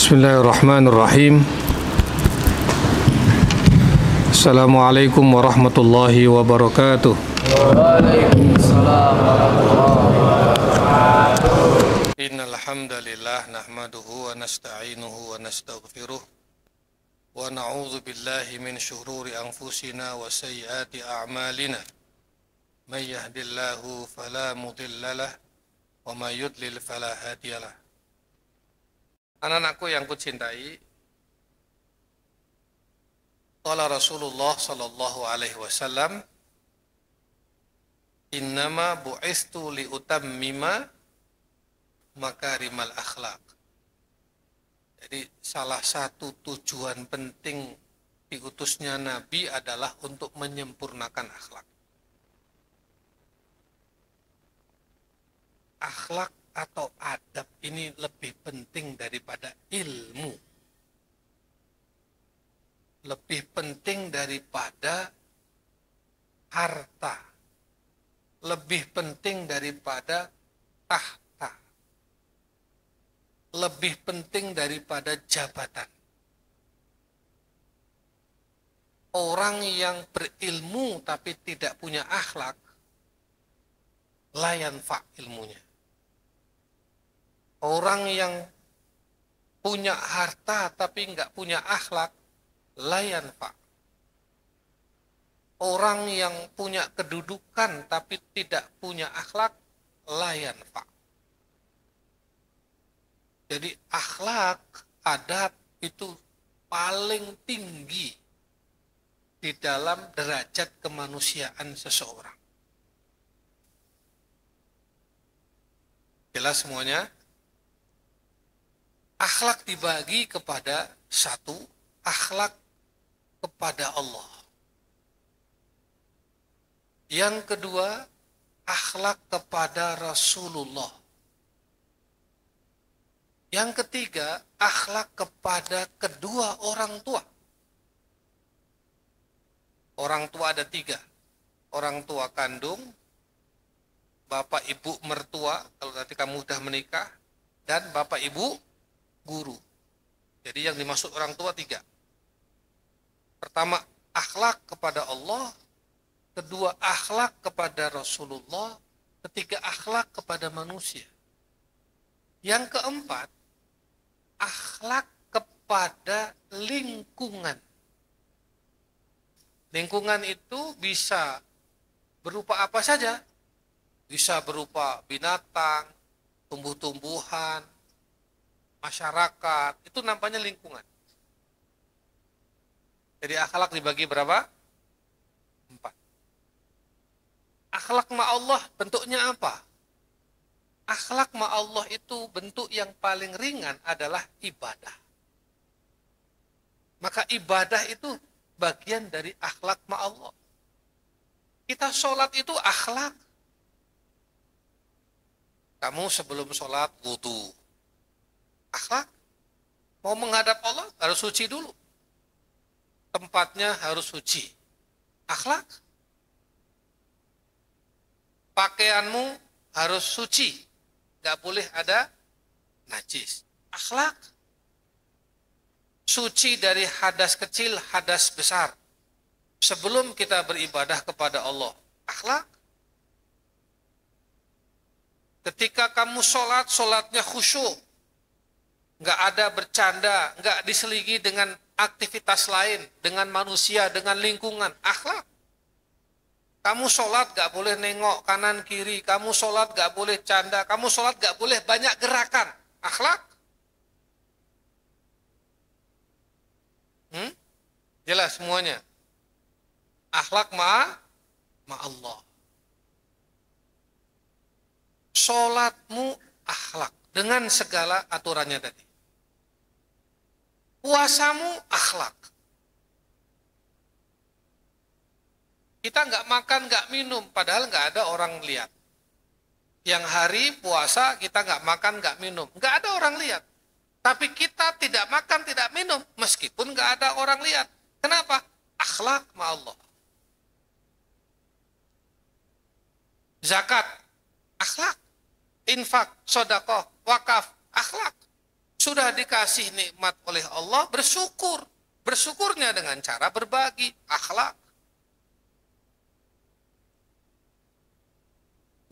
Bismillahirrahmanirrahim. Assalamualaikum warahmatullahi wabarakatuh. Waalaikumsalam warahmatullahi wabarakatuh. Innal hamdalillah nahmaduhu wa nasta'inuhu wa nastaghfiruh wa na'udzu billahi min syururi anfusina wa sayyiati a'malina. May yahdihillahu fala mudhillalah wa may yudlil fala hadiyalah. Anak-anakku yang kucintai, qala Rasulullah sallallahu alaihi wasallam, innama bu'istu liutammima makarimal akhlak. Jadi salah satu tujuan penting diutusnya Nabi adalah untuk menyempurnakan akhlak. Akhlak atau adab ini lebih penting daripada ilmu. Lebih penting daripada harta. Lebih penting daripada tahta. Lebih penting daripada jabatan. Orang yang berilmu tapi tidak punya akhlak, la yanfa' ilmunya. Orang yang punya harta tapi enggak punya akhlak, la yanfa'. Orang yang punya kedudukan tapi tidak punya akhlak, la yanfa'. Jadi akhlak, adab itu paling tinggi di dalam derajat kemanusiaan seseorang. Jelas semuanya? Akhlak dibagi kepada satu, akhlak kepada Allah. Yang kedua, akhlak kepada Rasulullah. Yang ketiga, akhlak kepada kedua orang tua. Orang tua ada tiga. Orang tua kandung, bapak ibu mertua, kalau nanti kamu sudah menikah, dan bapak ibu guru. Jadi yang dimaksud orang tua tiga. Pertama, akhlak kepada Allah. Kedua, akhlak kepada Rasulullah. Ketiga, akhlak kepada manusia. Yang keempat, akhlak kepada lingkungan. Lingkungan itu bisa berupa apa saja. Bisa berupa binatang, tumbuh-tumbuhan, masyarakat, itu namanya lingkungan. Jadi akhlak dibagi berapa? 4. Akhlak ma'allah bentuknya apa? Akhlak ma'allah itu bentuk yang paling ringan adalah ibadah. Maka ibadah itu bagian dari akhlak ma'allah. Kita sholat itu akhlak. Kamu sebelum sholat wudu. Akhlak. Mau menghadap Allah harus suci dulu. Tempatnya harus suci. Akhlak. Pakaianmu harus suci. Gak boleh ada najis. Akhlak. Suci dari hadas kecil, hadas besar. Sebelum kita beribadah kepada Allah. Akhlak. Ketika kamu sholat, sholatnya khusyuk. Nggak ada bercanda, nggak diselingi dengan aktivitas lain, dengan manusia, dengan lingkungan, akhlak. Kamu sholat nggak boleh nengok kanan kiri, kamu sholat nggak boleh canda, kamu sholat nggak boleh banyak gerakan, akhlak. Jelas semuanya. Akhlak Allah. Sholatmu akhlak dengan segala aturannya tadi. Puasamu akhlak. Kita nggak makan, nggak minum, padahal nggak ada orang lihat. Yang hari puasa kita nggak makan, nggak minum, nggak ada orang lihat. Tapi kita tidak makan, tidak minum, meskipun nggak ada orang lihat. Kenapa? Akhlak ma'allah. Zakat, akhlak. Infak, sedekah, wakaf, akhlak. Sudah dikasih nikmat oleh Allah, bersyukur. Bersyukurnya dengan cara berbagi, akhlak.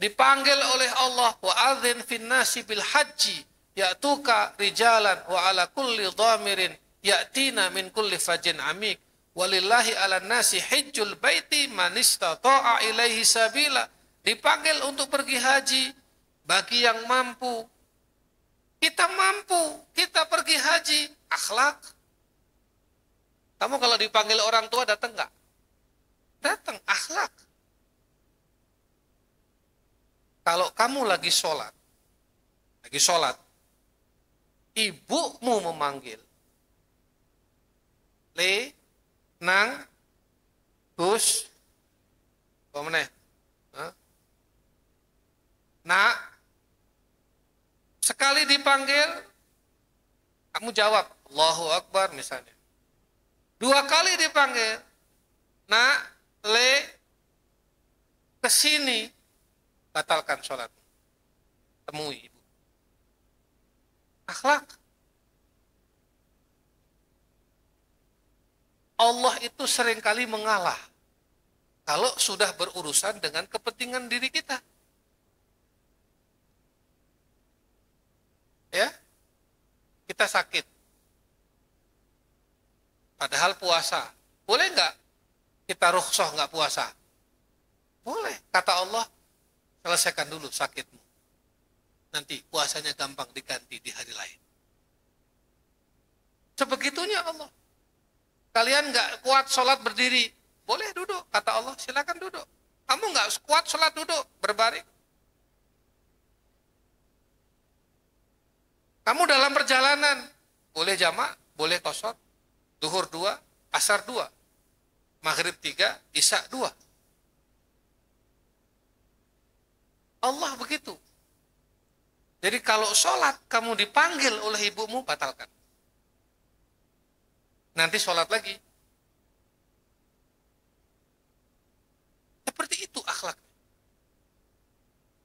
Dipanggil oleh Allah, wa adzin fin nasi bil haji ya'tuka rijalan wa ala kulli dhamirin ya'tina min kulli fajin amik walillahi ala nasi hijjul baiti man istata'a ilaihi sabila. Dipanggil untuk pergi haji bagi yang mampu. Kita mampu, kita pergi haji, akhlak. Kamu kalau dipanggil orang tua datang enggak? Datang, akhlak. Kalau kamu lagi sholat, ibumu memanggil, Le, Nang, Gus, apa meneh? Nak, sekali dipanggil, kamu jawab, Allahu Akbar misalnya. 2 kali dipanggil, Nak, Le, kesini, batalkan sholat. Temui ibu. Akhlak. Allah itu seringkali mengalah kalau sudah berurusan dengan kepentingan diri kita. Ya, kita sakit. Padahal puasa. Boleh nggak kita rukhsah nggak puasa? Boleh. Kata Allah, selesaikan dulu sakitmu. Nanti puasanya gampang diganti di hari lain. Sebegitunya Allah. Kalian nggak kuat sholat berdiri, boleh duduk. Kata Allah, silakan duduk. Kamu nggak kuat sholat duduk, berbaring. Kamu dalam perjalanan, boleh jamak, boleh qashar. Duhur 2, asar 2, maghrib 3, isya 2. Allah begitu. Jadi kalau sholat kamu dipanggil oleh ibumu, batalkan. Nanti sholat lagi. Seperti itu akhlak.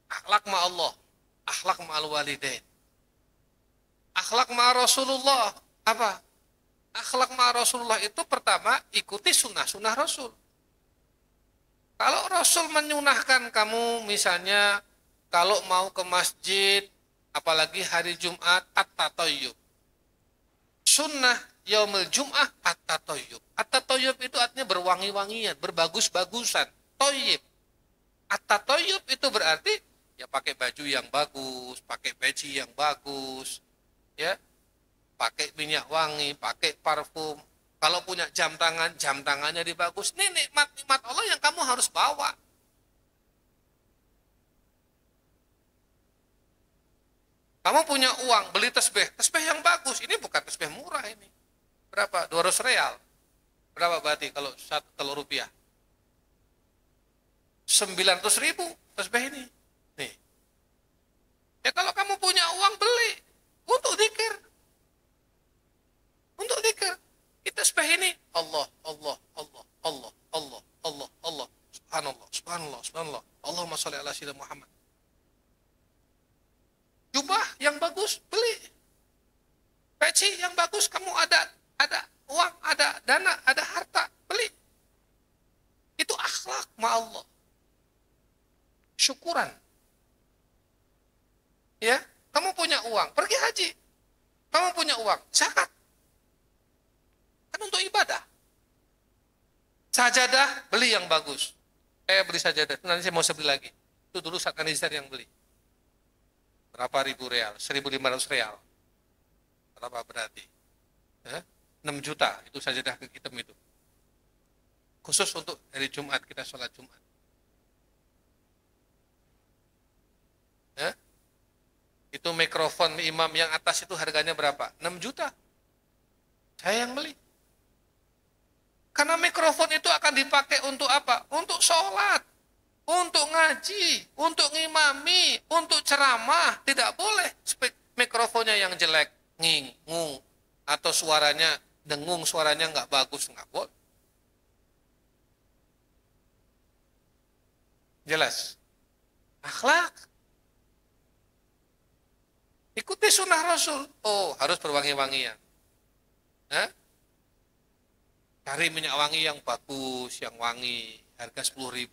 Akhlak ma Allah, akhlak ma'al walidain. Akhlak ma Rasulullah. Apa? Akhlak ma Rasulullah itu pertama, ikuti sunnah-sunnah Rasul. Kalau Rasul menyunahkan kamu misalnya, kalau mau ke masjid, apalagi hari Jumat, at-tatayyub. Sunnah yaumul Jum'ah at-tatayyub. At-tatayyub itu artinya berwangi-wangian, berbagus-bagusan. Toyib. At-tatayyub itu berarti ya pakai baju yang bagus, pakai peci yang bagus, ya, pakai minyak wangi, pakai parfum. Kalau punya jam tangannya dibagus. Ini nikmat-nikmat Allah yang kamu harus bawa. Kamu punya uang, beli tasbih yang bagus. Ini bukan tasbih murah ini. Berapa? 200 real. Berapa berarti kalau rupiah? 900.000 tasbih ini. Nih. Ya kalau kamu punya uang, beli. Untuk zikir. Untuk zikir. Kita tasbih ini. Allah, Allah, Allah, Allah, Allah, Allah, Allah. Subhanallah, subhanallah, subhanallah. Allahumma sholli ala sayyidina Muhammad. Jubah yang bagus, beli. Peci yang bagus, kamu ada uang, ada dana, ada harta, beli. Itu akhlak ma Allah. Syukuran. Ya, kamu punya uang, pergi haji. Kamu punya uang, zakat. Kan untuk ibadah. Sajadah, beli yang bagus. Beli sajadah, nanti saya mau beli lagi. Itu dulu saat Anizar yang beli. Berapa ribu real? 1.500 real. Berapa berarti? 6 juta, itu sajadah hitam itu. Khusus untuk hari Jumat, kita sholat Jumat. Itu mikrofon imam yang atas itu harganya berapa? 6 juta. Saya yang beli. Karena mikrofon itu akan dipakai untuk apa? Untuk sholat, untuk ngaji, untuk ngimami, untuk ceramah. Tidak boleh mikrofonnya yang jelek, ngung, atau suaranya dengung, suaranya nggak bagus, nggak boleh. Jelas? Akhlak. Ikuti ikuti sunnah Rasul. Oh, harus berwangi-wangian. Hah? Cari minyak wangi yang bagus, yang wangi, harga 10.000.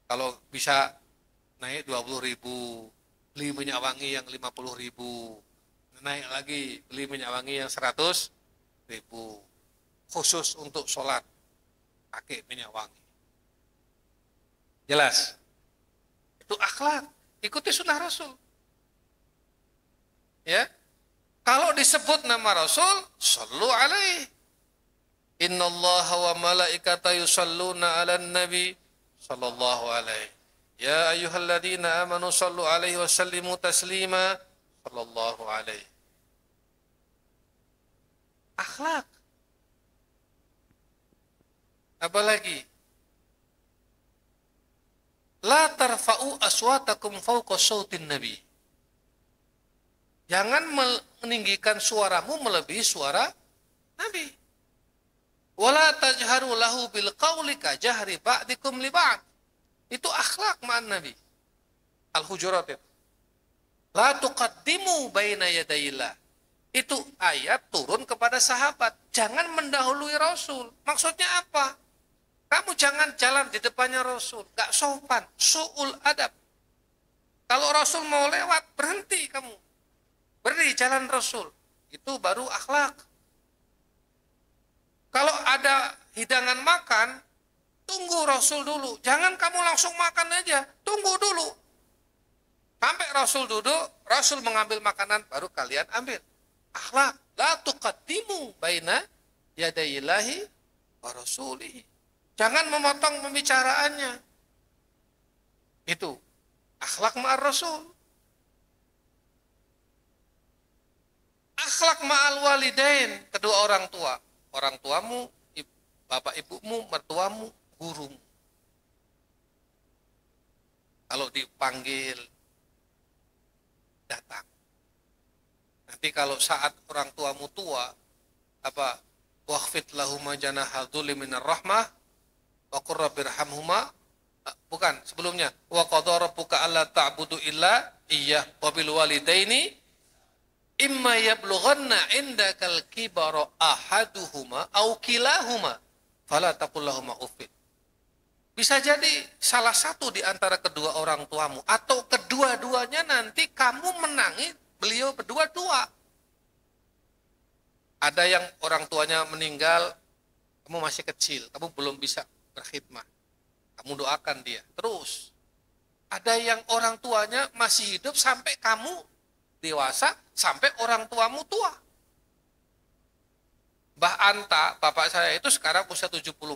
Kalau bisa naik 20.000, beli minyak wangi yang 50.000. Naik lagi, beli minyak wangi yang 100.000. Khusus untuk sholat, pakai minyak wangi. Jelas? Itu akhlak, ikuti sunnah Rasul. Ya, kalau disebut nama Rasul, sallu alaihi. Innallaha wa malaikata yusalluna ala nabi sallallahu alaihi. Ya ayyuhalladzina amanu sallu alaihi wa sallimu taslima sallallahu alaihi. Akhlak. Apalagi? La tarfa'u aswatakum fawqa sautin nabi. Jangan meninggikan suaramu melebihi suara Nabi. Wala tajharu lahu bil qawli ka jahri ba'dikum li ba'd. Itu akhlak ma'an Nabi. Al-Hujurat itu. La tuqaddimu baina yadayillah. Itu ayat turun kepada sahabat. Jangan mendahului Rasul. Maksudnya apa? Kamu jangan jalan di depannya Rasul. Gak sopan. Su'ul adab. Kalau Rasul mau lewat, berhenti kamu. Beri jalan Rasul. Itu baru akhlak. Kalau ada hidangan makan, tunggu Rasul dulu. Jangan kamu langsung makan aja. Tunggu dulu. Sampai Rasul duduk, Rasul mengambil makanan, baru kalian ambil. Akhlak. La tuqaddimu baina yadayillahi wa rasulihi. Jangan memotong pembicaraannya. Itu. Akhlak ma'ar Rasul. Akhlak ma'al walidain, kedua orang tua. Orang tuamu, bapak ibumu, mertuamu, gurumu. Kalau dipanggil, datang. Nanti kalau saat orang tuamu tua, apa? Wakhfid lahuma janaha dzulli minar rahmah wa qur rabbirhamhuma. Bukan, sebelumnya. Wa qadara rabbuka alla ta'budu illa iyyah wa bil walidaini imma yablughanna indakal kibara ahaduhuma au kilahuma fala taqul lahumā uffin. Bisa jadi salah satu di antara kedua orang tuamu atau kedua-duanya nanti kamu menangi beliau berdua tua. Ada yang orang tuanya meninggal, kamu masih kecil, kamu belum bisa berkhidmat. Kamu doakan dia terus. Ada yang orang tuanya masih hidup sampai kamu dewasa, sampai orang tuamu tua. Mbah Anta, bapak saya itu sekarang usia 74.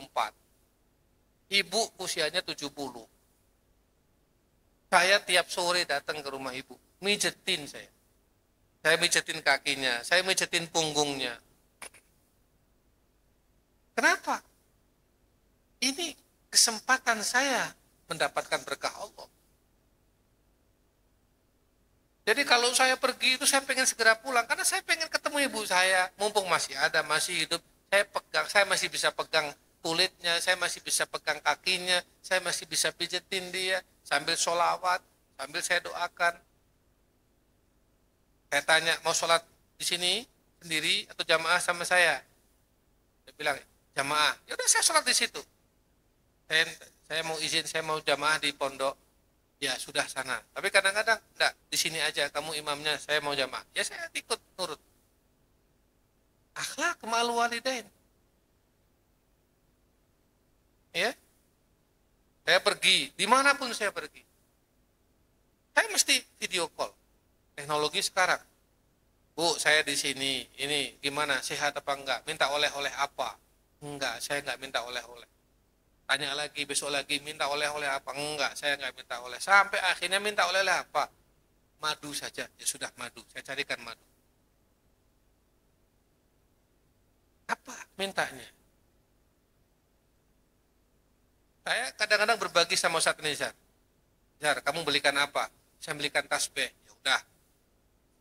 Ibu usianya 70. Saya tiap sore datang ke rumah ibu, mijetin saya. Saya mijetin kakinya, saya mijetin punggungnya. Kenapa? Ini kesempatan saya mendapatkan berkah Allah. Jadi kalau saya pergi itu saya pengen segera pulang karena saya pengen ketemu ibu saya, mumpung masih ada, masih hidup. Saya pegang, saya masih bisa pegang kulitnya, saya masih bisa pegang kakinya, saya masih bisa pijetin dia sambil sholawat, sambil saya doakan. Saya tanya, mau sholat di sini sendiri atau jamaah sama saya? Saya bilang jamaah. Ya udah saya sholat di situ. Saya mau izin, saya mau jamaah di pondok. Ya sudah sana. Tapi kadang-kadang enggak, di sini aja kamu imamnya, saya mau jamaah. Ya saya ikut nurut. Akhlak ma'al walidain. Ya. Saya pergi, dimanapun saya pergi. Saya mesti video call. Teknologi sekarang. Bu, saya di sini, ini gimana, sehat apa enggak? Minta oleh-oleh apa? Enggak, saya enggak minta oleh-oleh. Tanya lagi, besok lagi, minta oleh-oleh apa? Enggak, saya enggak minta oleh. Sampai akhirnya minta oleh-oleh apa? Madu saja, ya sudah madu. Saya carikan madu. Apa mintanya? Saya kadang-kadang berbagi sama Ustaz Nizar. Jar, kamu belikan apa? Saya belikan tasbih. Ya udah.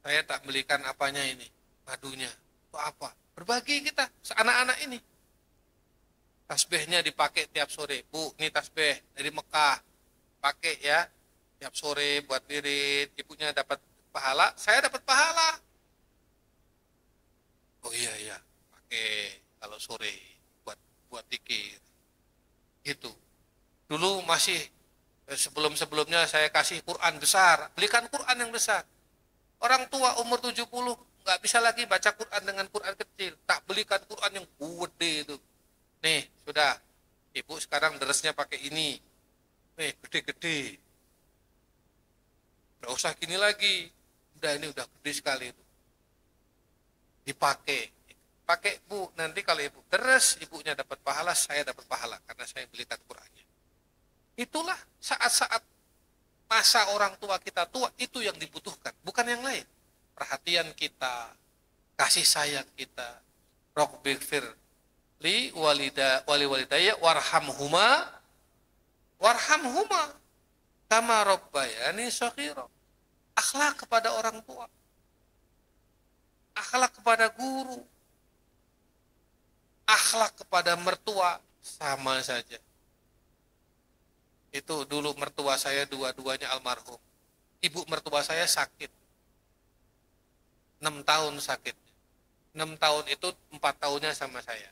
Saya tak belikan apanya ini, madunya. Itu apa? Berbagi kita, anak-anak ini. Tasbihnya dipakai tiap sore. Bu, ini tasbih dari Mekah. Pakai ya, tiap sore buat wirid. Ibunya dapat pahala, saya dapat pahala. Oh iya, pakai kalau sore buat dikir. Gitu. Dulu masih sebelumnya saya kasih Quran besar, belikan Quran yang besar. Orang tua umur 70 nggak bisa lagi baca Quran dengan Quran kecil, tak belikan Quran yang gede itu. Nih, sudah. Ibu sekarang deresnya pakai ini. Nih, gede-gede. Nggak usah gini lagi. Ini udah gede sekali itu. Dipakai. Pakai Bu, nanti kalau ibu deres, ibunya dapat pahala, saya dapat pahala karena saya belikan Qurannya. Itulah saat-saat masa orang tua kita tua, itu yang dibutuhkan, bukan yang lain. Perhatian kita, kasih sayang kita. Rabbighfir li walidayya warhamhuma kama rabbayani shaghira. Akhlak kepada orang tua, akhlak kepada guru, akhlak kepada mertua sama saja. Itu dulu mertua saya dua-duanya almarhum. Ibu mertua saya sakit. 6 tahun sakit. 6 tahun itu 4 tahunnya sama saya.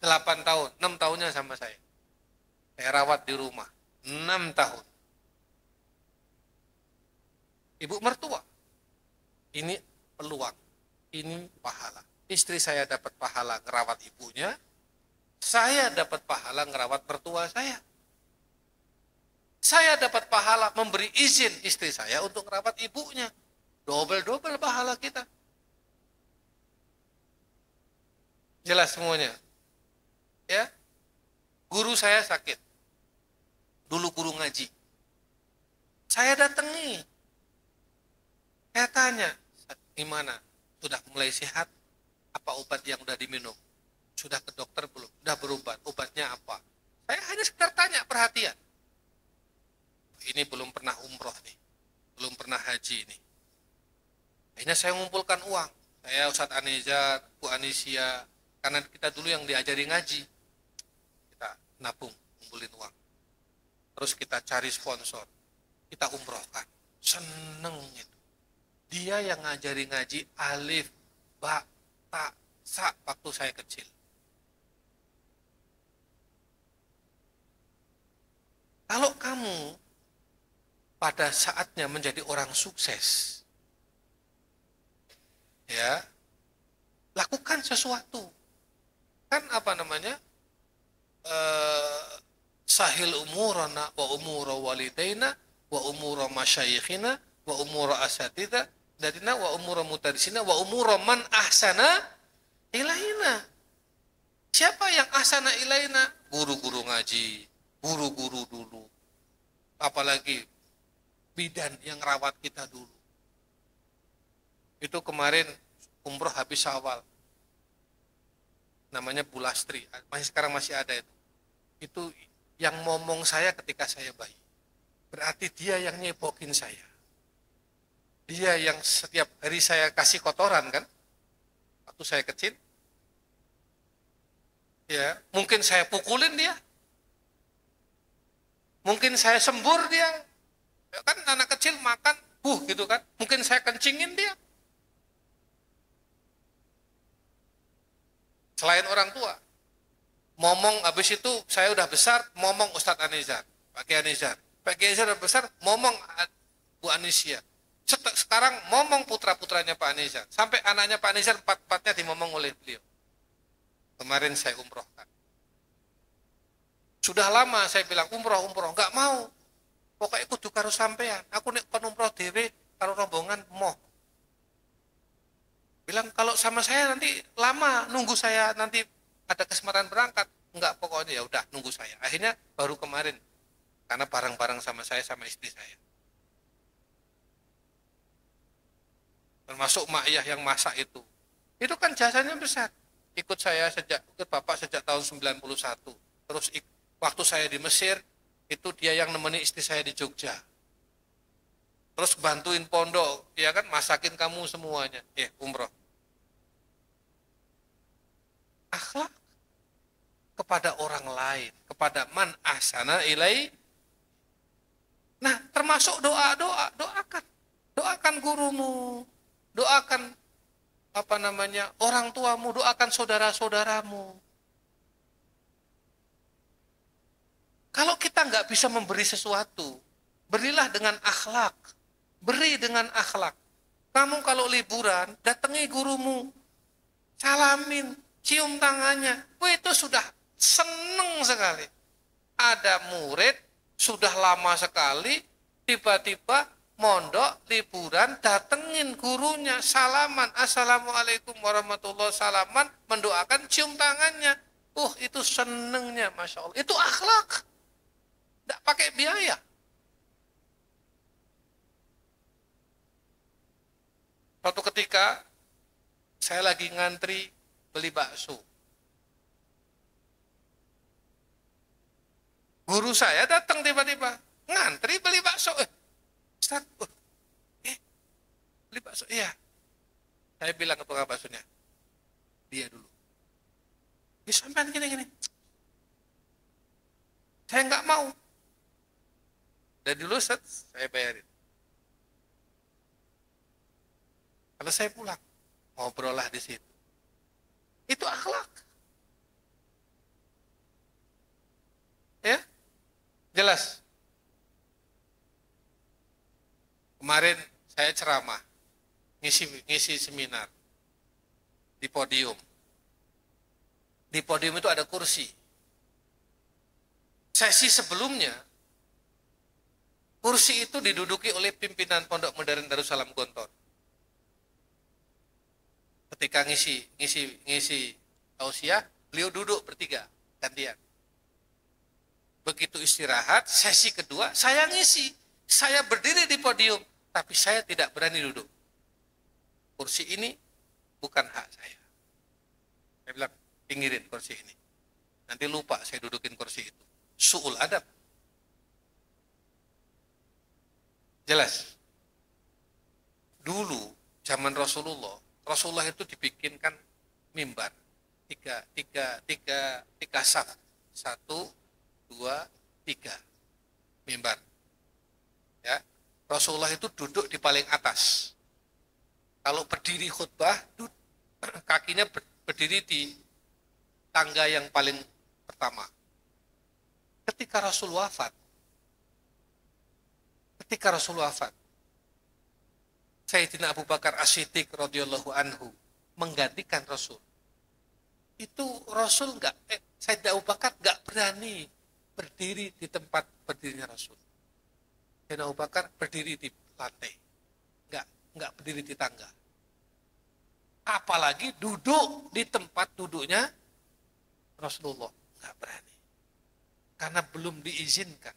8 tahun, 6 tahunnya sama saya. Saya rawat di rumah. 6 tahun. Ibu mertua. Ini peluang. Ini pahala. Istri saya dapat pahala ngerawat ibunya. Saya dapat pahala ngerawat mertua saya. Saya dapat pahala memberi izin istri saya untuk merawat ibunya. Double pahala kita. Jelas semuanya. Ya. Guru saya sakit. Dulu guru ngaji. Saya datangi. Saya tanya, gimana? Sudah mulai sehat? Apa obat yang udah diminum? Sudah ke dokter belum? Sudah berobat. Obatnya apa? Saya hanya sekedar tanya, perhatian. Ini belum pernah umroh nih, belum pernah haji ini. Akhirnya saya mengumpulkan uang. Saya Ustadz Anizar, Bu Anisia, karena kita dulu yang diajari ngaji. Kita nabung, kumpulin uang. Terus kita cari sponsor. Kita umrohkan. Seneng itu. Dia yang ngajari ngaji alif, ba, ta, sa waktu saya kecil. Kalau kamu pada saatnya menjadi orang sukses, ya, lakukan sesuatu. Kan apa namanya? Sahil umurana wa umura walidaina wa umura masyayikhina wa umura asatidha dadina wa umura mutarisina wa umura man ahsana ilaina. Siapa yang ahsana ilaina? Guru-guru ngaji, guru-guru dulu. Apalagi bidan yang rawat kita dulu. Itu kemarin umroh habis Syawal. Namanya Bu Lastri. Sekarang masih ada itu. Itu yang ngomong saya ketika saya bayi. Berarti dia yang nyebokin saya. Dia yang setiap hari saya kasih kotoran kan. Waktu saya kecil. Ya, mungkin saya pukulin dia. Mungkin saya sembur dia. Kan anak kecil makan, gitu kan. Mungkin saya kencingin dia. Selain orang tua. Momong habis itu saya udah besar, momong Ustadz Anizar, Pak Kiai Anizar. Pak Kiai Anizar udah besar, momong Bu Anisia. Sekarang momong putra-putranya Pak Anizar. Sampai anaknya Pak Anizar empat-empatnya dimomong oleh beliau. Kemarin saya umrohkan. Sudah lama saya bilang umroh, enggak mau. Pokoknya kudu karo sampean. Aku nek kon umroh dhewe karo rombongan moh. Bilang kalau sama saya nanti lama nunggu saya nanti ada kesempatan berangkat. Enggak, pokoknya ya udah nunggu saya. Akhirnya baru kemarin karena bareng-bareng sama saya sama istri saya. Termasuk Mak Iyah yang masak itu. Itu kan jasanya besar. Ikut Bapak sejak tahun 91. Terus waktu saya di Mesir itu dia yang nemeni istri saya di Jogja. Terus bantuin pondok, ya kan, masakin kamu semuanya. Umroh. Akhlak kepada orang lain, kepada man ahsana ilai. Nah, termasuk doakan. Doakan gurumu, doakan orang tuamu, doakan saudara-saudaramu. Kalau kita nggak bisa memberi sesuatu, berilah dengan akhlak. Beri dengan akhlak. Kamu kalau liburan, datangi gurumu, salamin, cium tangannya. Wah, itu sudah seneng sekali. Ada murid, sudah lama sekali, tiba-tiba mondok, liburan, datengin gurunya, salaman, assalamualaikum warahmatullahi salaman, mendoakan, cium tangannya. Itu senengnya, Masya Allah. Itu akhlak. Tidak pakai biaya. Suatu ketika, saya lagi ngantri beli bakso. Guru saya datang tiba-tiba, ngantri beli bakso. Ustaz, beli bakso? Iya. Saya bilang ke tukang baksonya, dia dulu. Sampean gini-gini. Saya nggak mau. Dan dulu saya bayarin. Kalau saya pulang, ngobrol lah di situ. Itu akhlak. Ya? Jelas? Kemarin saya ceramah, ngisi seminar di podium. Di podium itu ada kursi. Sesi sebelumnya, kursi itu diduduki oleh pimpinan Pondok Modern Darussalam Gontor. Ketika ngisi tausiah, beliau duduk bertiga, gantian. Begitu istirahat, sesi kedua, saya ngisi. Saya berdiri di podium, tapi saya tidak berani duduk. Kursi ini bukan hak saya. Saya bilang, pinggirin kursi ini. Nanti lupa saya dudukin kursi itu. Su'ul adab. Jelas? Dulu, zaman Rasulullah itu dibikinkan mimbar. Tiga saf. 1, 2, 3. Mimbar. Ya. Rasulullah itu duduk di paling atas. Kalau berdiri khutbah, kakinya berdiri di tangga yang paling pertama. Ketika Rasul wafat, Sayyidina Abu Bakar As-Siddiq radhiyallahu anhu menggantikan Rasul. Itu Rasul Sayyidina Abu Bakar nggak berani berdiri di tempat berdirinya Rasul. Sayyidina Abu Bakar berdiri di lantai, nggak berdiri di tangga. Apalagi duduk di tempat duduknya Rasulullah, nggak berani, karena belum diizinkan.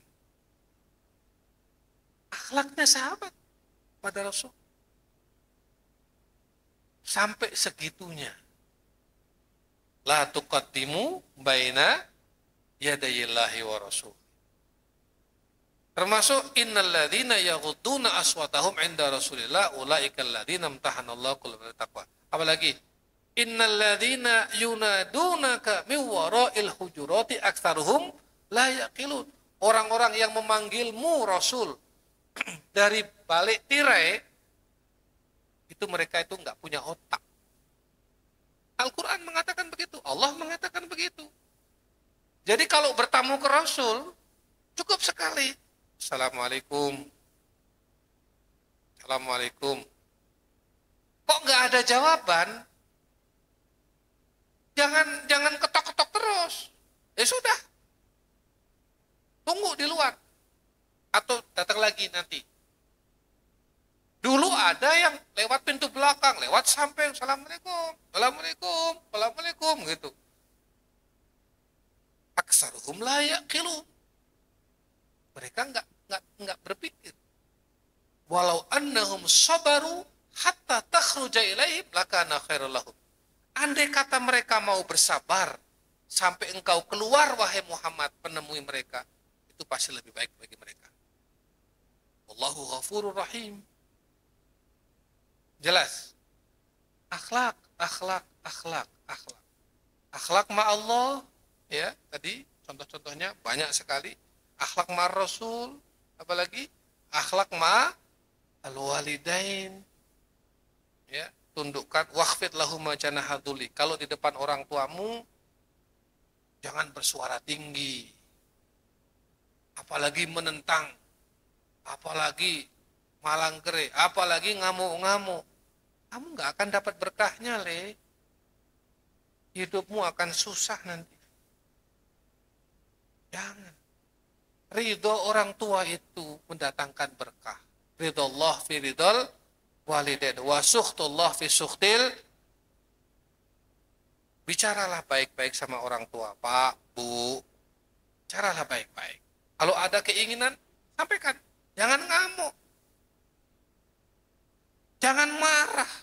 Akhlaknya sahabat pada Rasul sampai segitunya. La tuqaddimu baina yadayillahi wa rasul. Termasuk innal ladzina yaghudduna aswatahum 'inda Rasulillah ulaikal ladzina imtahanallahu qulubahum taqwa. Apalagi innal ladzina yunadunaka min wara'il hujurati aktsaruhum la yaqilun. Orang-orang yang memanggilmu Rasul dari balik tirai, itu mereka itu nggak punya otak. Al-Quran mengatakan begitu, Allah mengatakan begitu. Jadi kalau bertamu ke Rasul, cukup sekali. Assalamualaikum. Assalamualaikum. Kok nggak ada jawaban? Jangan ketok-ketok terus. Ya sudah. Tunggu di luar. Atau datang lagi nanti. Dulu ada yang lewat pintu belakang, lewat samping, assalamualaikum, assalamualaikum, assalamualaikum gitu. Aksaruhum la yaqilun. Mereka enggak berpikir. Walau annahum sabaru hatta takhruja ilaihim lakana khairul lahum. Andai kata mereka mau bersabar sampai engkau keluar wahai Muhammad menemui mereka, itu pasti lebih baik bagi mereka. Wallahu ghafurur rahim. Jelas. Akhlak. Akhlak ma Allah, ya, tadi contoh-contohnya banyak sekali. Akhlak ma Rasul, apalagi akhlak ma Al-walidain, ya, tundukkan, wakhfid lahuma janaha dzulli. Kalau di depan orang tuamu jangan bersuara tinggi, apalagi menentang, apalagi malang kere, apalagi ngamuk-ngamuk. Kamu nggak akan dapat berkahnya, Le. Hidupmu akan susah nanti. Jangan. Ridho orang tua itu mendatangkan berkah. Ridho Allah fi ridhol walidain wa sukhtullah fi sukhtil. Bicaralah baik-baik sama orang tua, Pak, Bu. Bicaralah baik-baik. Kalau ada keinginan, sampaikan. Jangan ngamuk. Jangan marah.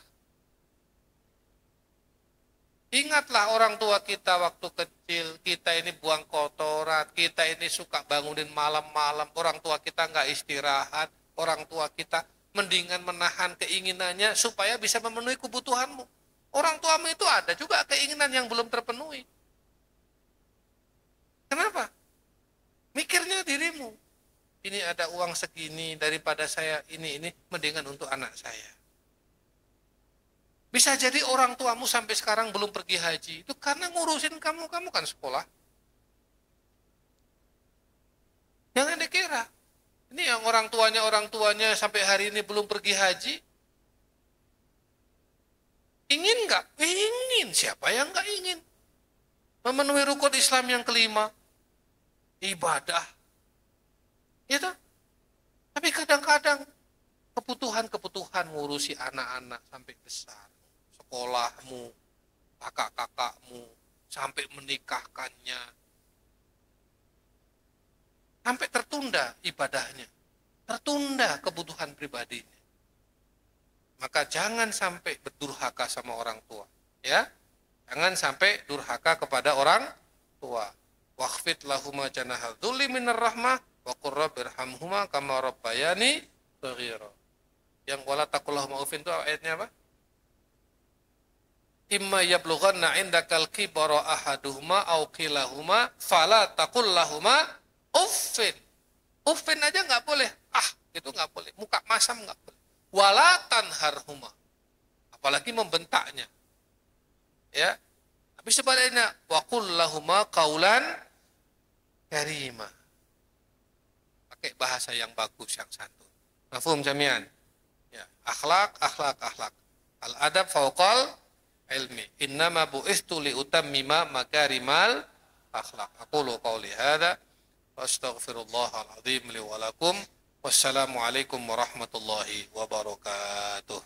Ingatlah orang tua kita waktu kecil, kita ini buang kotoran, kita ini suka bangunin malam-malam, orang tua kita nggak istirahat, orang tua kita mendingan menahan keinginannya supaya bisa memenuhi kebutuhanmu. Orang tuamu itu ada juga keinginan yang belum terpenuhi. Kenapa? Mikirnya dirimu. Ini ada uang segini, daripada saya ini mendingan untuk anak saya. Bisa jadi orang tuamu sampai sekarang belum pergi haji. Itu karena ngurusin kamu kan sekolah. Jangan dikira. Ini yang orang tuanya sampai hari ini belum pergi haji. Ingin nggak? Ingin. Siapa yang nggak ingin? Memenuhi rukun Islam yang kelima. Ibadah. Gitu. Tapi kadang-kadang kebutuhan ngurusi anak-anak sampai besar. Sekolahmu, kakak-kakakmu, sampai menikahkannya. Sampai tertunda ibadahnya. Tertunda kebutuhan pribadinya. Maka jangan sampai berdurhaka sama orang tua. Ya, jangan sampai durhaka kepada orang tua. Wakhfid lahuma janaha dzulli minar rahmah wa qur rabbirhamhuma kama rabbayani shaghira. Yang wala taqullahuma uffin itu ayatnya apa? Imma yablughanna indakal kibara ahaduhuma aw kilahuma fala taqullahuma uffin. Uffin aja nggak boleh. Itu nggak boleh. Muka masam nggak boleh. Wala tanharhuma. Apalagi membentaknya. Ya. Tapi sebaliknya wa qul lahuma qaulan karima. Pakai bahasa yang bagus, yang santun. Mafhum jami'an? Ya, akhlak. Al adab fauqal ilmi. Innama bu'istu li utammima makarimal akhlak. Aqulu qawli hadza wa astaghfirullahal azim li wa lakum. Wassalamu alaikum warahmatullahi wabarakatuh.